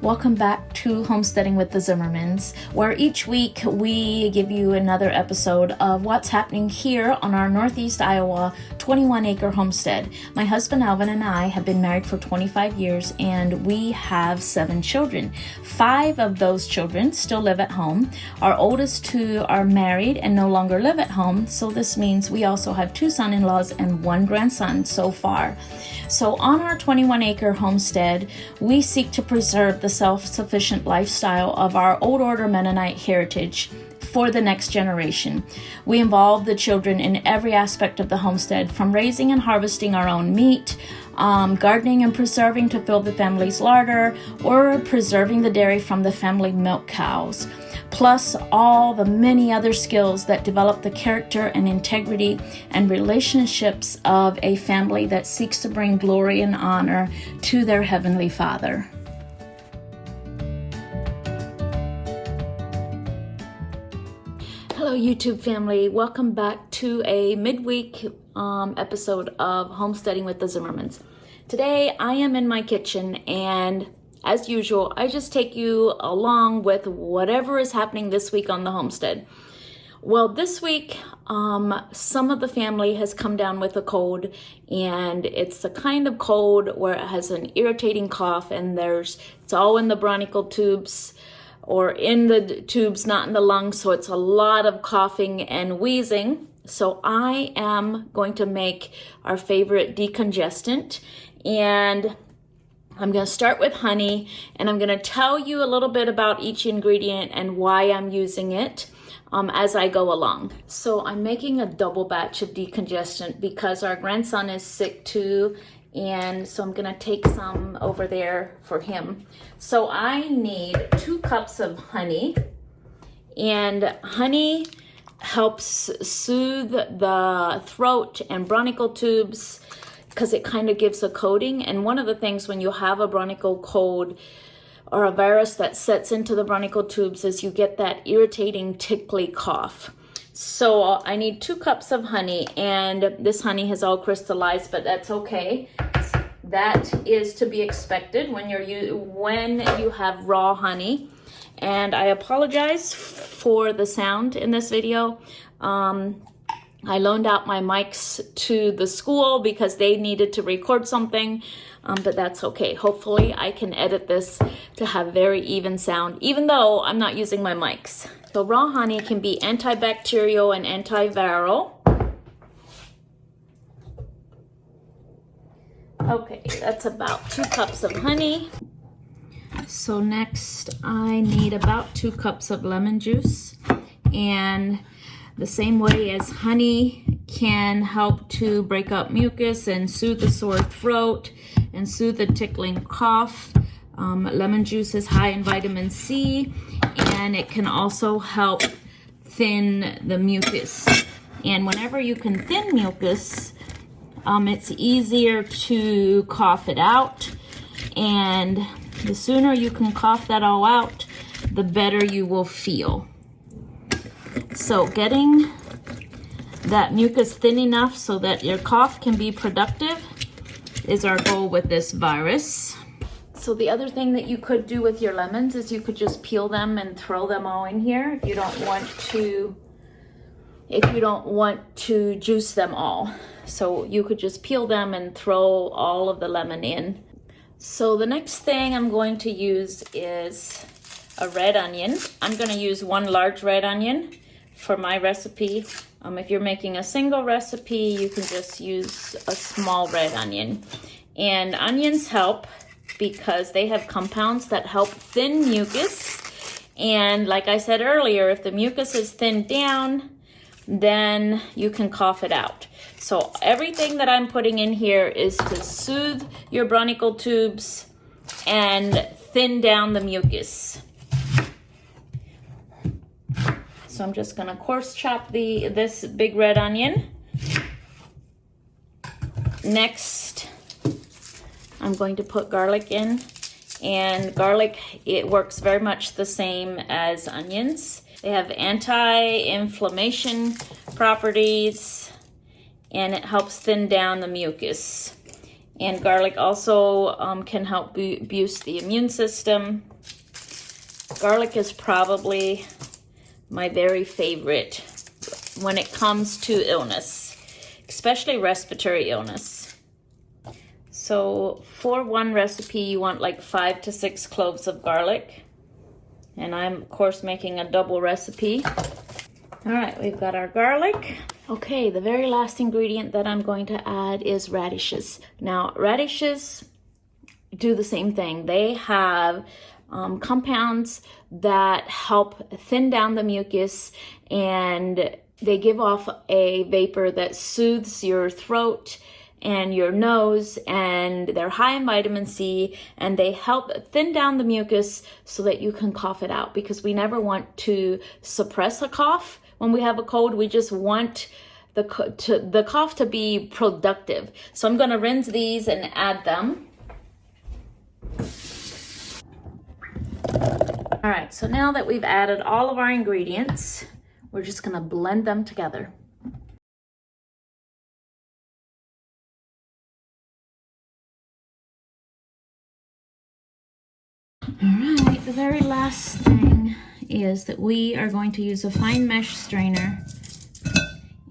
Welcome back to Homesteading with the Zimmermans, where each week we give you another episode of what's happening here on our Northeast Iowa 21-acre homestead. My husband Alvin and I have been married for 25 years and we have 7 children. 5 of those children still live at home. Our oldest 2 are married and no longer live at home, so this means we also have 2 son-in-laws and 1 grandson so far. So on our 21-acre homestead, we seek to preserve the self-sufficient lifestyle of our old order Mennonite heritage for the next generation. We involve the children in every aspect of the homestead, from raising and harvesting our own meat, gardening and preserving to fill the family's larder, or preserving the dairy from the family milk cows, plus all the many other skills that develop the character and integrity and relationships of a family that seeks to bring glory and honor to their Heavenly Father. Hello YouTube family, welcome back to a midweek episode of Homesteading with the Zimmermans. Today I am in my kitchen, and as usual I just take you along with whatever is happening this week on the homestead. Well, this week some of the family has come down with a cold, and it's the kind of cold where it has an irritating cough, and it's all in the bronchial tubes, or in the tubes, not in the lungs, so it's a lot of coughing and wheezing. So I am going to make our favorite decongestant, and I'm going to start with honey, and I'm going to tell you a little bit about each ingredient and why I'm using it as I go along. So I'm making a double batch of decongestant because our grandson is sick too, and so I'm going to take some over there for him. So I need 2 cups of honey, and honey helps soothe the throat and bronchial tubes because it kind of gives a coating. And one of the things when you have a bronchial cold or a virus that sets into the bronchial tubes is you get that irritating tickly cough. So I need 2 cups of honey, and this honey has all crystallized, but that's okay. That is to be expected when you have raw honey. And I apologize for the sound in this video. I loaned out my mics to the school because they needed to record something, but that's okay. Hopefully I can edit this to have very even sound, even though I'm not using my mics. So raw honey can be antibacterial and antiviral. Okay, that's about 2 cups of honey. So next I need about 2 cups of lemon juice, and the same way as honey can help to break up mucus and soothe the sore throat and soothe the tickling cough, lemon juice is high in vitamin C, and it can also help thin the mucus. And whenever you can thin mucus, it's easier to cough it out, and the sooner you can cough that all out, the better you will feel. So getting that mucus thin enough so that your cough can be productive is our goal with this virus. So the other thing that you could do with your lemons is you could just peel them and throw them all in here if you don't want to juice them all. So you could just peel them and throw all of the lemon in. So the next thing I'm going to use is a red onion. I'm going to use 1 large red onion for my recipe. If you're making a single recipe, you can just use a small red onion. And onions help because they have compounds that help thin mucus. And like I said earlier, if the mucus is thinned down, then you can cough it out. So everything that I'm putting in here is to soothe your bronchial tubes and thin down the mucus. So I'm just going to coarse chop this big red onion. Next, I'm going to put garlic in. And garlic, it works very much the same as onions. They have anti-inflammation properties, and it helps thin down the mucus. And garlic also can help boost the immune system. Garlic is probably my very favorite when it comes to illness, especially respiratory illness. So for one recipe, you want like 5 to 6 cloves of garlic. And I'm, of course, making a double recipe. All right, we've got our garlic. Okay, the very last ingredient that I'm going to add is radishes. Now, radishes do the same thing. They have compounds that help thin down the mucus, and they give off a vapor that soothes your throat and your nose, and they're high in vitamin C, and they help thin down the mucus so that you can cough it out, because we never want to suppress a cough. When we have a cold, we just want the cough to be productive. So I'm gonna rinse these and add them. All right, so now that we've added all of our ingredients, we're just gonna blend them together. All right, the very last thing is that we are going to use a fine mesh strainer,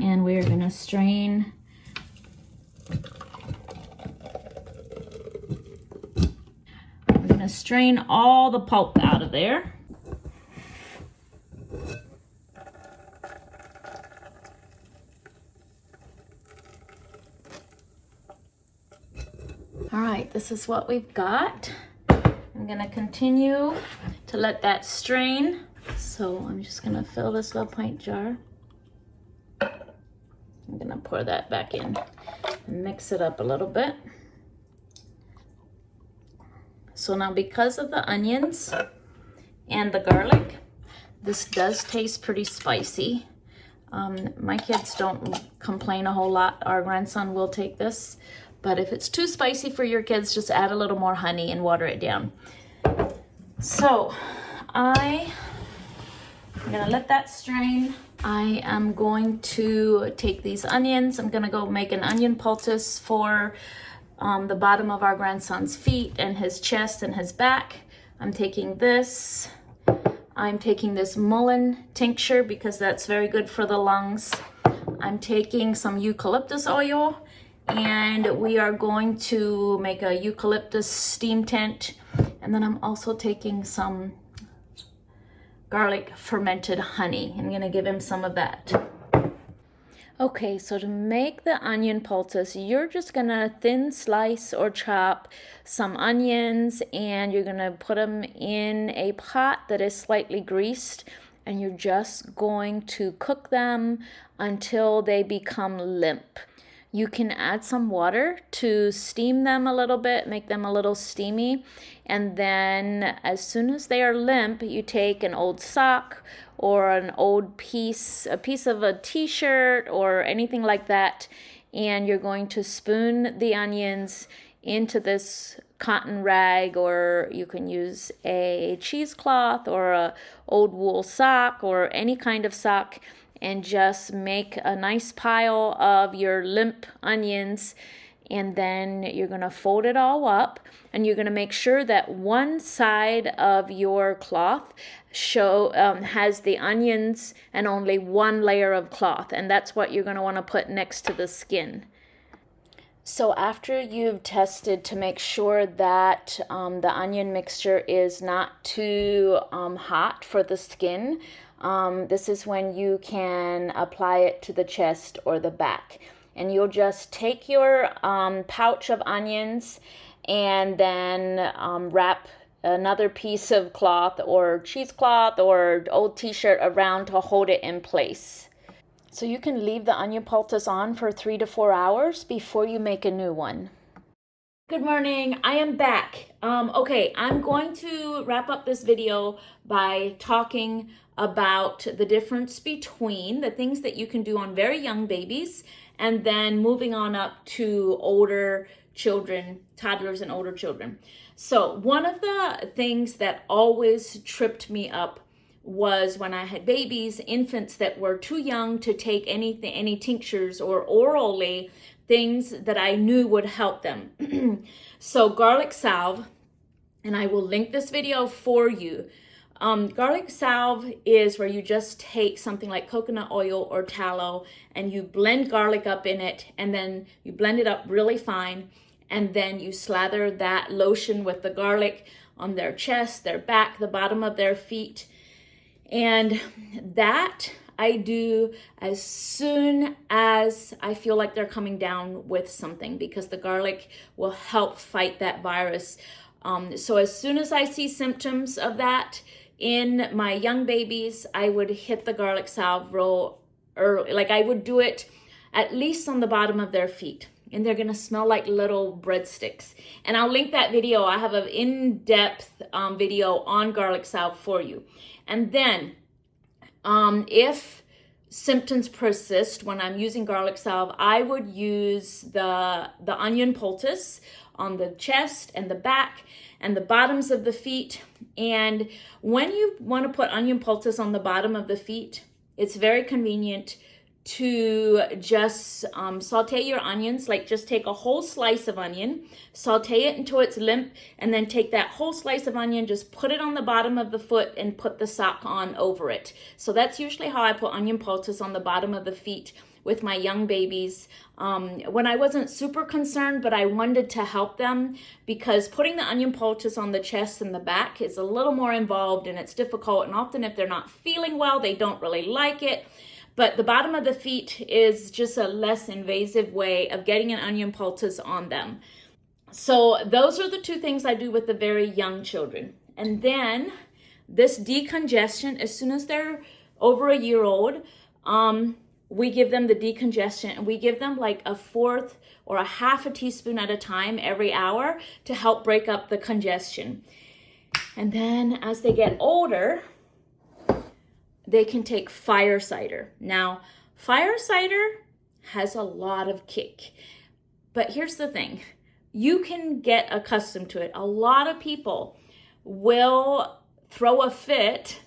and we're going to strain all the pulp out of there. All right, this is what we've got. I'm gonna continue to let that strain. So I'm just gonna fill this little pint jar. I'm gonna pour that back in and mix it up a little bit. So now, because of the onions and the garlic, this does taste pretty spicy. My kids don't complain a whole lot. Our grandson will take this. But if it's too spicy for your kids, just add a little more honey and water it down. So I'm gonna let that strain. I am going to take these onions. I'm gonna go make an onion poultice for the bottom of our grandson's feet and his chest and his back. I'm taking this. I'm taking this mullein tincture because that's very good for the lungs. I'm taking some eucalyptus oil, and we are going to make a eucalyptus steam tent. And then I'm also taking some garlic fermented honey. I'm gonna give him some of that. Okay, so to make the onion poultice, you're just gonna thin slice or chop some onions, and you're gonna put them in a pot that is slightly greased, and you're just going to cook them until they become limp. You can add some water to steam them a little bit, make them a little steamy. And then as soon as they are limp, you take an old sock or an old piece of a t-shirt or anything like that, and you're going to spoon the onions into this cotton rag, or you can use a cheesecloth or a old wool sock or any kind of sock, and just make a nice pile of your limp onions. And then you're gonna fold it all up, and you're gonna make sure that one side of your cloth has the onions and only one layer of cloth, and that's what you're gonna wanna put next to the skin. So after you've tested to make sure that the onion mixture is not too hot for the skin, this is when you can apply it to the chest or the back. And you'll just take your pouch of onions and then wrap another piece of cloth or cheesecloth or old t-shirt around to hold it in place. So you can leave the onion poultice on for 3 to 4 hours before you make a new one. Good morning, I am back. Okay, I'm going to wrap up this video by talking about the difference between the things that you can do on very young babies and then moving on up to older children, toddlers and older children. So one of the things that always tripped me up was when I had babies, infants that were too young to take any tinctures or orally, things that I knew would help them. So garlic salve, and I will link this video for you. Garlic salve is where you just take something like coconut oil or tallow and you blend garlic up in it, and then you blend it up really fine, and then you slather that lotion with the garlic on their chest, their back, the bottom of their feet. And that I do as soon as I feel like they're coming down with something, because the garlic will help fight that virus. So as soon as I see symptoms of that in my young babies, I would hit the garlic salve real early. Like I would do it at least on the bottom of their feet, and they're gonna smell like little breadsticks. And I'll link that video. I have an in-depth video on garlic salve for you. And then if symptoms persist when I'm using garlic salve, I would use the onion poultice on the chest and the back and the bottoms of the feet. And when you want to put onion poultice on the bottom of the feet, it's very convenient to just saute your onions. Like just take a whole slice of onion, saute it until it's limp, and then take that whole slice of onion, just put it on the bottom of the foot and put the sock on over it. So that's usually how I put onion poultice on the bottom of the feet with my young babies when I wasn't super concerned, but I wanted to help them, because putting the onion poultice on the chest and the back is a little more involved and it's difficult, and often if they're not feeling well, they don't really like it. But the bottom of the feet is just a less invasive way of getting an onion poultice on them. So those are the two things I do with the very young children. And then this decongestant, as soon as they're over a year old, we give them the decongestant, and we give them like a fourth or a half a teaspoon at a time every hour to help break up the congestion. And then as they get older, they can take fire cider. Now, fire cider has a lot of kick, but here's the thing. You can get accustomed to it. A lot of people will throw a fit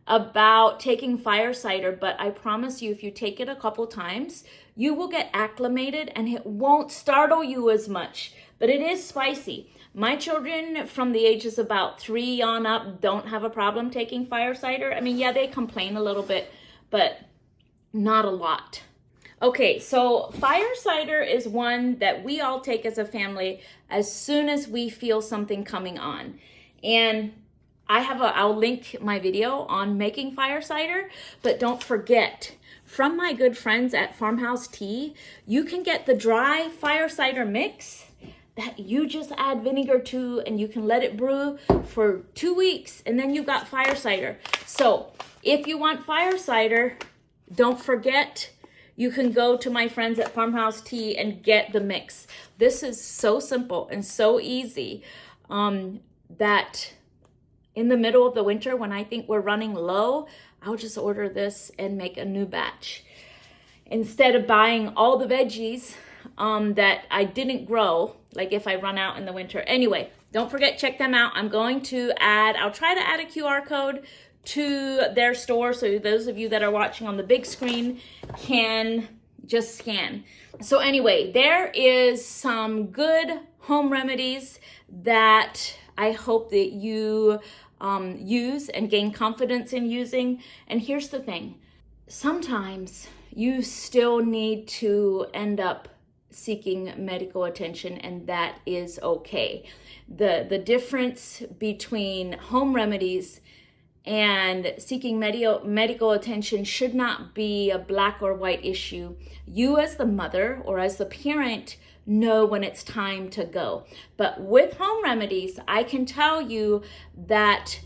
about taking fire cider, but I promise you, if you take it a couple times, you will get acclimated and it won't startle you as much, but it is spicy. My children from the ages about 3 on up don't have a problem taking fire cider. I mean, yeah, they complain a little bit, but not a lot. Okay, so fire cider is one that we all take as a family as soon as we feel something coming on. And I'll link my video on making fire cider, but don't forget, from my good friends at Farmhouse Tea, you can get the dry fire cider mix that you just add vinegar to, and you can let it brew for 2 weeks, and then you've got fire cider. So if you want fire cider, don't forget, you can go to my friends at Farmhouse Tea and get the mix. This is so simple and so easy that in the middle of the winter, when I think we're running low, I'll just order this and make a new batch. Instead of buying all the veggies that I didn't grow, like if I run out in the winter. Anyway, don't forget, check them out. I'll try to add a QR code to their store, so those of you that are watching on the big screen can just scan. So anyway, there is some good home remedies that I hope that you use and gain confidence in using. And here's the thing. Sometimes you still need to end up seeking medical attention, and that is okay. The difference between home remedies and seeking medical attention should not be a black or white issue. You as the mother or as the parent know when it's time to go. But with home remedies, I can tell you that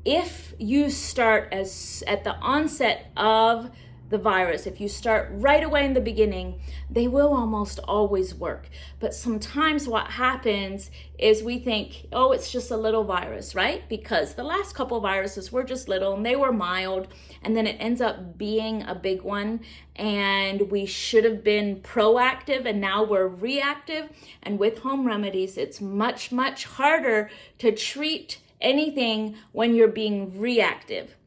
if you start at the onset of the virus, if you start right away in the beginning, they will almost always work. But sometimes what happens is we think, oh, it's just a little virus, right? Because the last couple viruses were just little and they were mild, and then it ends up being a big one, and we should have been proactive and now we're reactive. And with home remedies, it's much, much harder to treat anything when you're being reactive.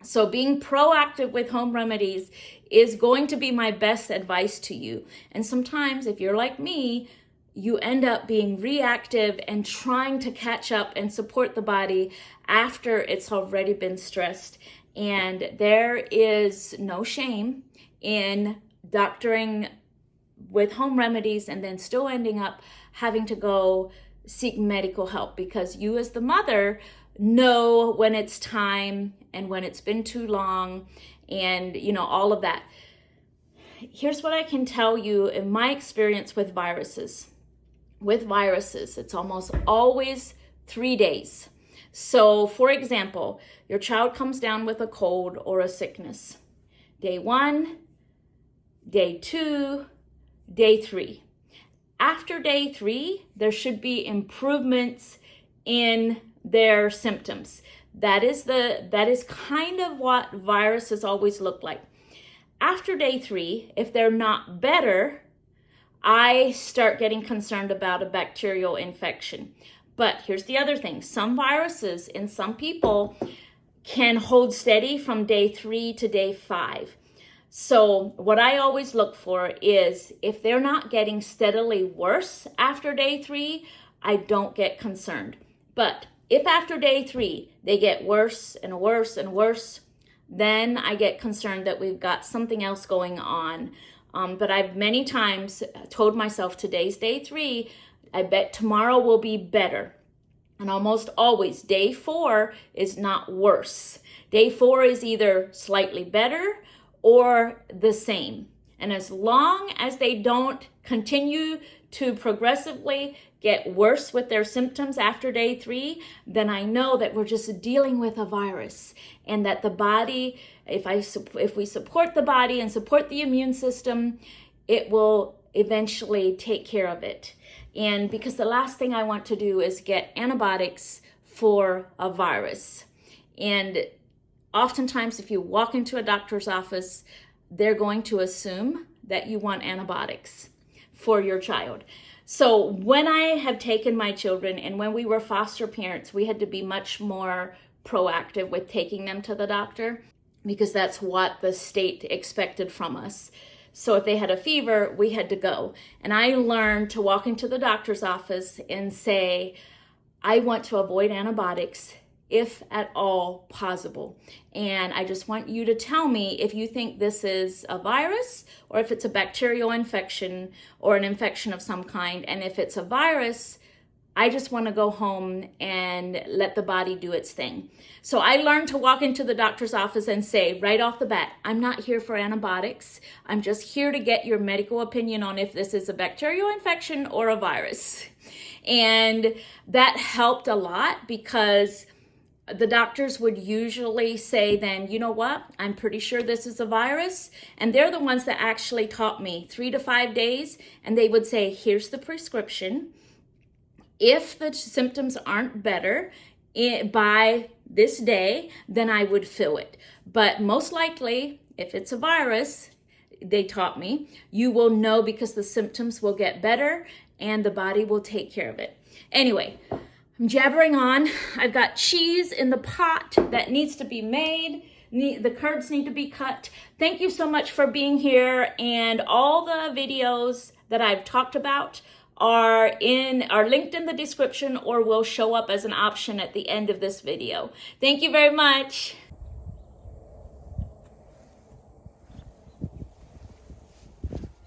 So being proactive with home remedies is going to be my best advice to you. And sometimes if you're like me, you end up being reactive and trying to catch up and support the body after it's already been stressed. And there is no shame in doctoring with home remedies and then still ending up having to go seek medical help, because you as the mother know when it's time and when it's been too long, and all of that. Here's what I can tell you in my experience with viruses. With viruses, it's almost always 3 days. So for example, your child comes down with a cold or a sickness. Day 1, day 2, day 3. After day 3, there should be improvements in their symptoms. That is kind of what viruses always look like. After day 3, if they're not better, I start getting concerned about a bacterial infection. But here's the other thing. Some viruses in some people can hold steady from day 3 to day 5. So what I always look for is if they're not getting steadily worse after day 3, I don't get concerned. But if after day 3, they get worse and worse and worse, then I get concerned that we've got something else going on. But I've many times told myself, today's day 3, I bet tomorrow will be better. And almost always, day 4 is not worse. Day 4 is either slightly better or the same. And as long as they don't continue to progressively get worse with their symptoms after day 3, then I know that we're just dealing with a virus, and that the body, if we support the body and support the immune system, it will eventually take care of it. And because the last thing I want to do is get antibiotics for a virus. And oftentimes if you walk into a doctor's office, they're going to assume that you want antibiotics for your child. So when I have taken my children, and when we were foster parents, we had to be much more proactive with taking them to the doctor, because that's what the state expected from us. So if they had a fever, we had to go. And I learned to walk into the doctor's office and say, I want to avoid antibiotics if at all possible. And I just want you to tell me if you think this is a virus or if it's a bacterial infection or an infection of some kind. And if it's a virus, I just want to go home and let the body do its thing. So I learned to walk into the doctor's office and say right off the bat, I'm not here for antibiotics. I'm just here to get your medical opinion on if this is a bacterial infection or a virus. And that helped a lot, because the doctors would usually say then, you know what, I'm pretty sure this is a virus. And they're the ones that actually taught me 3 to 5 days. And they would say, here's the prescription. If the symptoms aren't better by this day, then I would fill it. But most likely, if it's a virus, they taught me, you will know because the symptoms will get better and the body will take care of it. Anyway, I'm jabbering on. I've got cheese in the pot that needs to be made. The curds need to be cut. Thank you so much for being here. And all the videos that I've talked about are linked in the description or will show up as an option at the end of this video. Thank you very much.